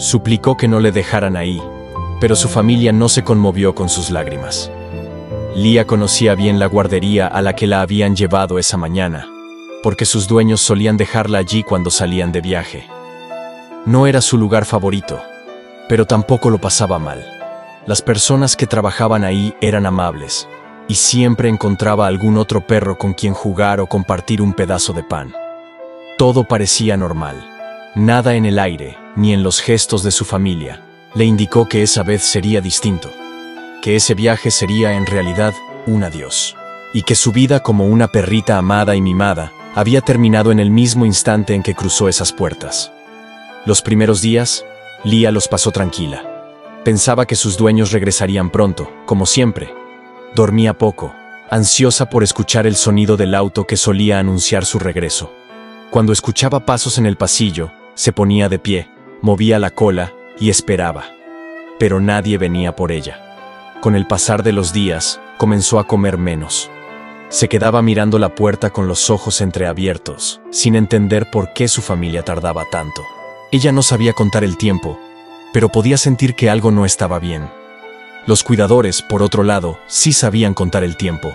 Suplicó que no le dejaran ahí, pero su familia no se conmovió con sus lágrimas. Lía conocía bien la guardería a la que la habían llevado esa mañana, porque sus dueños solían dejarla allí cuando salían de viaje. No era su lugar favorito, pero tampoco lo pasaba mal. Las personas que trabajaban ahí eran amables, y siempre encontraba algún otro perro con quien jugar o compartir un pedazo de pan. Todo parecía normal. Nada en el aire, ni en los gestos de su familia, le indicó que esa vez sería distinto, que ese viaje sería en realidad un adiós, y que su vida como una perrita amada y mimada había terminado en el mismo instante en que cruzó esas puertas. Los primeros días, Lía los pasó tranquila. Pensaba que sus dueños regresarían pronto, como siempre. Dormía poco, ansiosa por escuchar el sonido del auto que solía anunciar su regreso. Cuando escuchaba pasos en el pasillo, se ponía de pie, movía la cola y esperaba. Pero nadie venía por ella. Con el pasar de los días, comenzó a comer menos. Se quedaba mirando la puerta con los ojos entreabiertos, sin entender por qué su familia tardaba tanto. Ella no sabía contar el tiempo, pero podía sentir que algo no estaba bien. Los cuidadores, por otro lado, sí sabían contar el tiempo,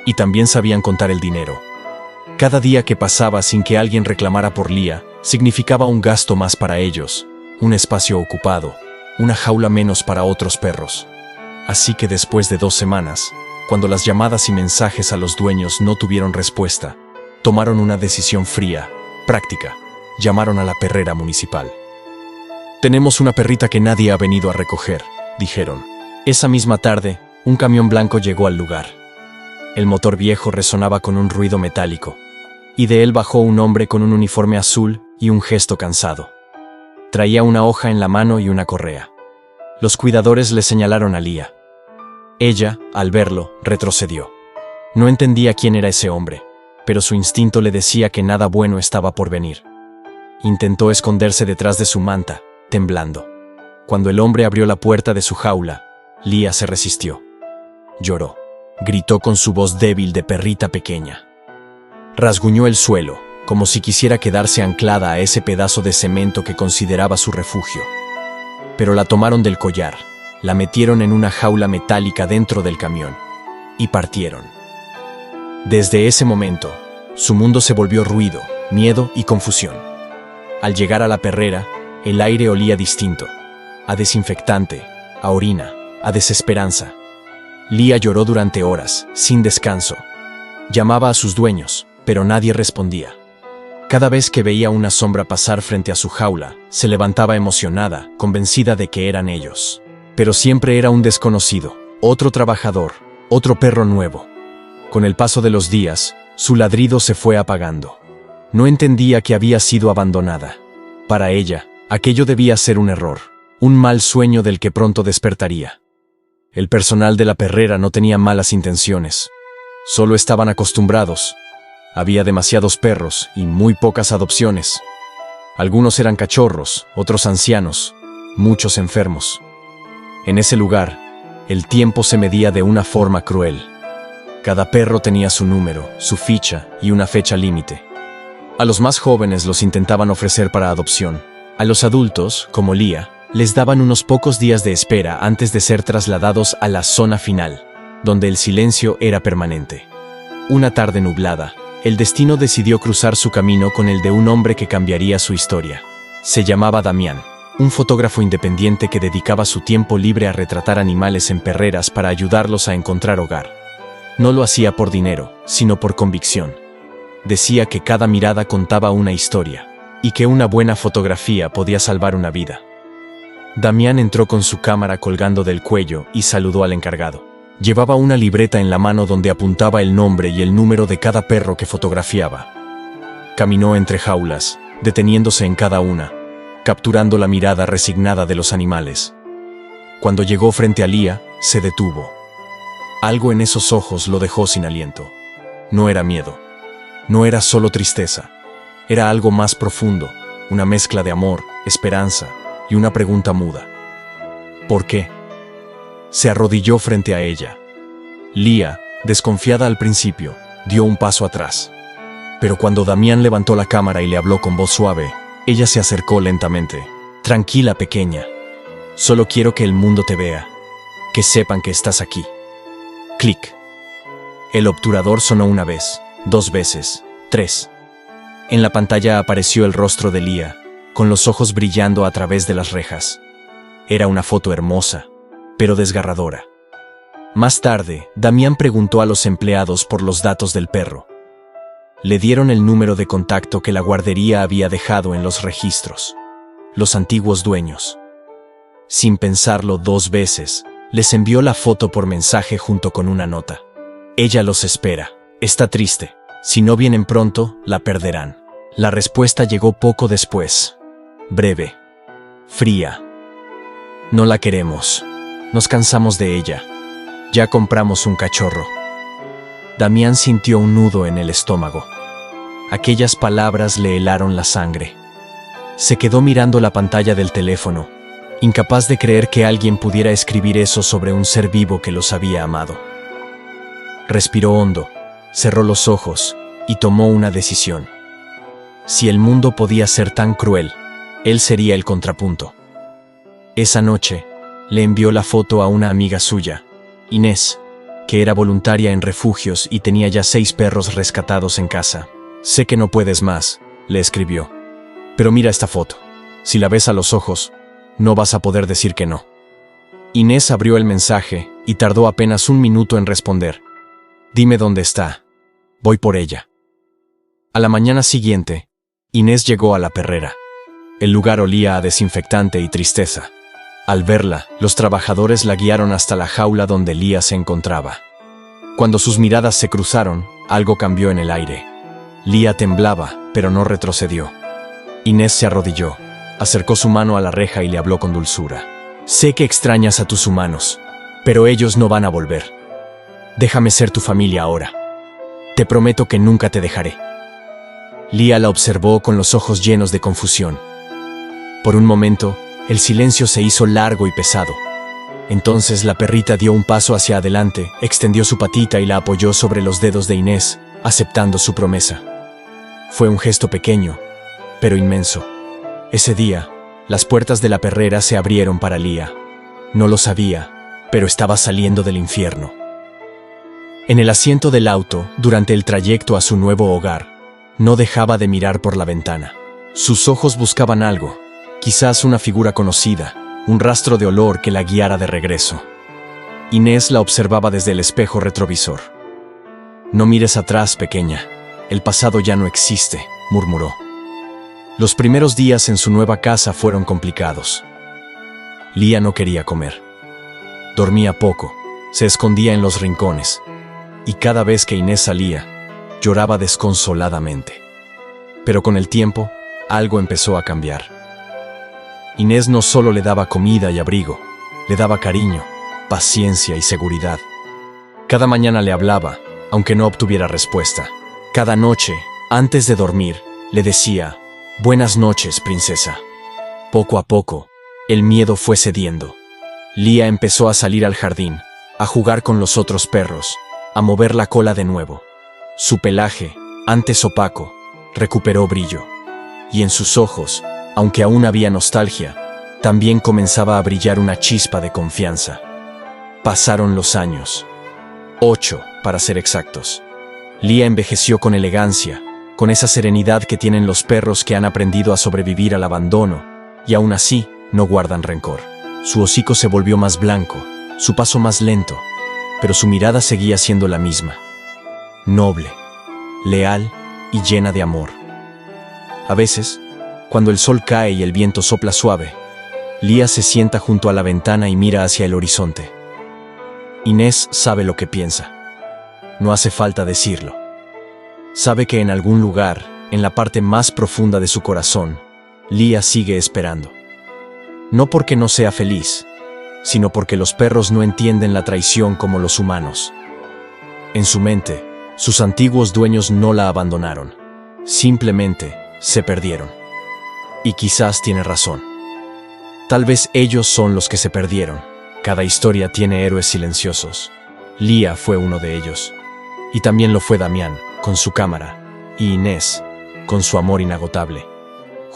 y también sabían contar el dinero. Cada día que pasaba sin que alguien reclamara por Lía, significaba un gasto más para ellos, un espacio ocupado, una jaula menos para otros perros. Así que después de 2 semanas, cuando las llamadas y mensajes a los dueños no tuvieron respuesta, tomaron una decisión fría, práctica. Llamaron a la perrera municipal. «Tenemos una perrita que nadie ha venido a recoger», dijeron. Esa misma tarde, un camión blanco llegó al lugar. El motor viejo resonaba con un ruido metálico, y de él bajó un hombre con un uniforme azul y un gesto cansado. Traía una hoja en la mano y una correa. Los cuidadores le señalaron a Lía. Ella, al verlo, retrocedió. No entendía quién era ese hombre, pero su instinto le decía que nada bueno estaba por venir. Intentó esconderse detrás de su manta, temblando. Cuando el hombre abrió la puerta de su jaula, Lía se resistió. Lloró. Gritó con su voz débil de perrita pequeña. Rasguñó el suelo, como si quisiera quedarse anclada a ese pedazo de cemento que consideraba su refugio. Pero la tomaron del collar, la metieron en una jaula metálica dentro del camión, y partieron. Desde ese momento, su mundo se volvió ruido, miedo y confusión. Al llegar a la perrera, el aire olía distinto, a desinfectante, a orina, a desesperanza. Lía lloró durante horas, sin descanso. Llamaba a sus dueños, pero nadie respondía. Cada vez que veía una sombra pasar frente a su jaula, se levantaba emocionada, convencida de que eran ellos. Pero siempre era un desconocido, otro trabajador, otro perro nuevo. Con el paso de los días, su ladrido se fue apagando. No entendía que había sido abandonada. Para ella, aquello debía ser un error, un mal sueño del que pronto despertaría. El personal de la perrera no tenía malas intenciones. Solo estaban acostumbrados. Había demasiados perros y muy pocas adopciones. Algunos eran cachorros, otros ancianos, muchos enfermos. En ese lugar, el tiempo se medía de una forma cruel. Cada perro tenía su número, su ficha y una fecha límite. A los más jóvenes los intentaban ofrecer para adopción. A los adultos, como Lía, les daban unos pocos días de espera antes de ser trasladados a la zona final, donde el silencio era permanente. Una tarde nublada, el destino decidió cruzar su camino con el de un hombre que cambiaría su historia. Se llamaba Damián, un fotógrafo independiente que dedicaba su tiempo libre a retratar animales en perreras para ayudarlos a encontrar hogar. No lo hacía por dinero, sino por convicción. Decía que cada mirada contaba una historia, y que una buena fotografía podía salvar una vida. Damián entró con su cámara colgando del cuello y saludó al encargado. Llevaba una libreta en la mano donde apuntaba el nombre y el número de cada perro que fotografiaba. Caminó entre jaulas, deteniéndose en cada una, capturando la mirada resignada de los animales. Cuando llegó frente a Lía, se detuvo. Algo en esos ojos lo dejó sin aliento. No era miedo. No era solo tristeza. Era algo más profundo, una mezcla de amor, esperanza y una pregunta muda. ¿Por qué? Se arrodilló frente a ella. Lía, desconfiada al principio, dio un paso atrás. Pero cuando Damián levantó la cámara y le habló con voz suave, ella se acercó lentamente. Tranquila, pequeña. Solo quiero que el mundo te vea, que sepan que estás aquí. Clic. El obturador sonó una vez, 2 veces, 3. En la pantalla apareció el rostro de Lía, con los ojos brillando a través de las rejas. Era una foto hermosa, pero desgarradora. Más tarde, Damián preguntó a los empleados por los datos del perro. Le dieron el número de contacto que la guardería había dejado en los registros. Los antiguos dueños. Sin pensarlo 2 veces, les envió la foto por mensaje junto con una nota. Ella los espera. Está triste. Si no vienen pronto, la perderán. La respuesta llegó poco después. Breve. Fría. No la queremos. Nos cansamos de ella. Ya compramos un cachorro. Damián sintió un nudo en el estómago. Aquellas palabras le helaron la sangre. Se quedó mirando la pantalla del teléfono, incapaz de creer que alguien pudiera escribir eso sobre un ser vivo que los había amado. Respiró hondo, cerró los ojos y tomó una decisión. Si el mundo podía ser tan cruel, él sería el contrapunto. Esa noche, le envió la foto a una amiga suya, Inés, que era voluntaria en refugios y tenía ya 6 perros rescatados en casa. Sé que no puedes más, le escribió. Pero mira esta foto. Si la ves a los ojos, no vas a poder decir que no. Inés abrió el mensaje y tardó apenas 1 minuto en responder. Dime dónde está. Voy por ella. A la mañana siguiente, Inés llegó a la perrera. El lugar olía a desinfectante y tristeza. Al verla, los trabajadores la guiaron hasta la jaula donde Lía se encontraba. Cuando sus miradas se cruzaron, algo cambió en el aire. Lía temblaba, pero no retrocedió. Inés se arrodilló, acercó su mano a la reja y le habló con dulzura. Sé que extrañas a tus humanos, pero ellos no van a volver. Déjame ser tu familia ahora. Te prometo que nunca te dejaré. Lía la observó con los ojos llenos de confusión. Por un momento, el silencio se hizo largo y pesado. Entonces la perrita dio un paso hacia adelante, extendió su patita y la apoyó sobre los dedos de Inés, aceptando su promesa. Fue un gesto pequeño, pero inmenso. Ese día, las puertas de la perrera se abrieron para Lía. No lo sabía, pero estaba saliendo del infierno. En el asiento del auto, durante el trayecto a su nuevo hogar, no dejaba de mirar por la ventana. Sus ojos buscaban algo. Quizás una figura conocida, un rastro de olor que la guiara de regreso. Inés la observaba desde el espejo retrovisor. No mires atrás, pequeña. El pasado ya no existe, murmuró. Los primeros días en su nueva casa fueron complicados. Lía no quería comer. Dormía poco, se escondía en los rincones, y cada vez que Inés salía, lloraba desconsoladamente. Pero con el tiempo, algo empezó a cambiar. Inés no solo le daba comida y abrigo, le daba cariño, paciencia y seguridad. Cada mañana le hablaba, aunque no obtuviera respuesta. Cada noche, antes de dormir, le decía, «Buenas noches, princesa». Poco a poco, el miedo fue cediendo. Lía empezó a salir al jardín, a jugar con los otros perros, a mover la cola de nuevo. Su pelaje, antes opaco, recuperó brillo. Y en sus ojos, aunque aún había nostalgia, también comenzaba a brillar una chispa de confianza. Pasaron los años. 8, para ser exactos. Lía envejeció con elegancia, con esa serenidad que tienen los perros que han aprendido a sobrevivir al abandono, y aún así no guardan rencor. Su hocico se volvió más blanco, su paso más lento, pero su mirada seguía siendo la misma. Noble, leal y llena de amor. A veces, cuando el sol cae y el viento sopla suave, Lía se sienta junto a la ventana y mira hacia el horizonte. Inés sabe lo que piensa. No hace falta decirlo. Sabe que en algún lugar, en la parte más profunda de su corazón, Lía sigue esperando. No porque no sea feliz, sino porque los perros no entienden la traición como los humanos. En su mente, sus antiguos dueños no la abandonaron. Simplemente se perdieron. Y quizás tiene razón. Tal vez ellos son los que se perdieron. Cada historia tiene héroes silenciosos. Lía fue uno de ellos. Y también lo fue Damián, con su cámara, y Inés, con su amor inagotable.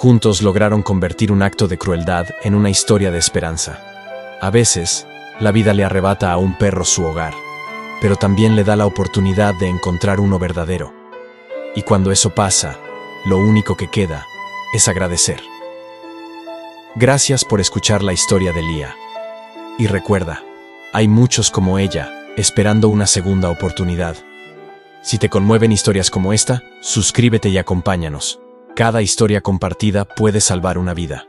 Juntos lograron convertir un acto de crueldad en una historia de esperanza. A veces, la vida le arrebata a un perro su hogar, pero también le da la oportunidad de encontrar uno verdadero. Y cuando eso pasa, lo único que queda es agradecer. Gracias por escuchar la historia de Lía. Y recuerda, hay muchos como ella, esperando una segunda oportunidad. Si te conmueven historias como esta, suscríbete y acompáñanos. Cada historia compartida puede salvar una vida.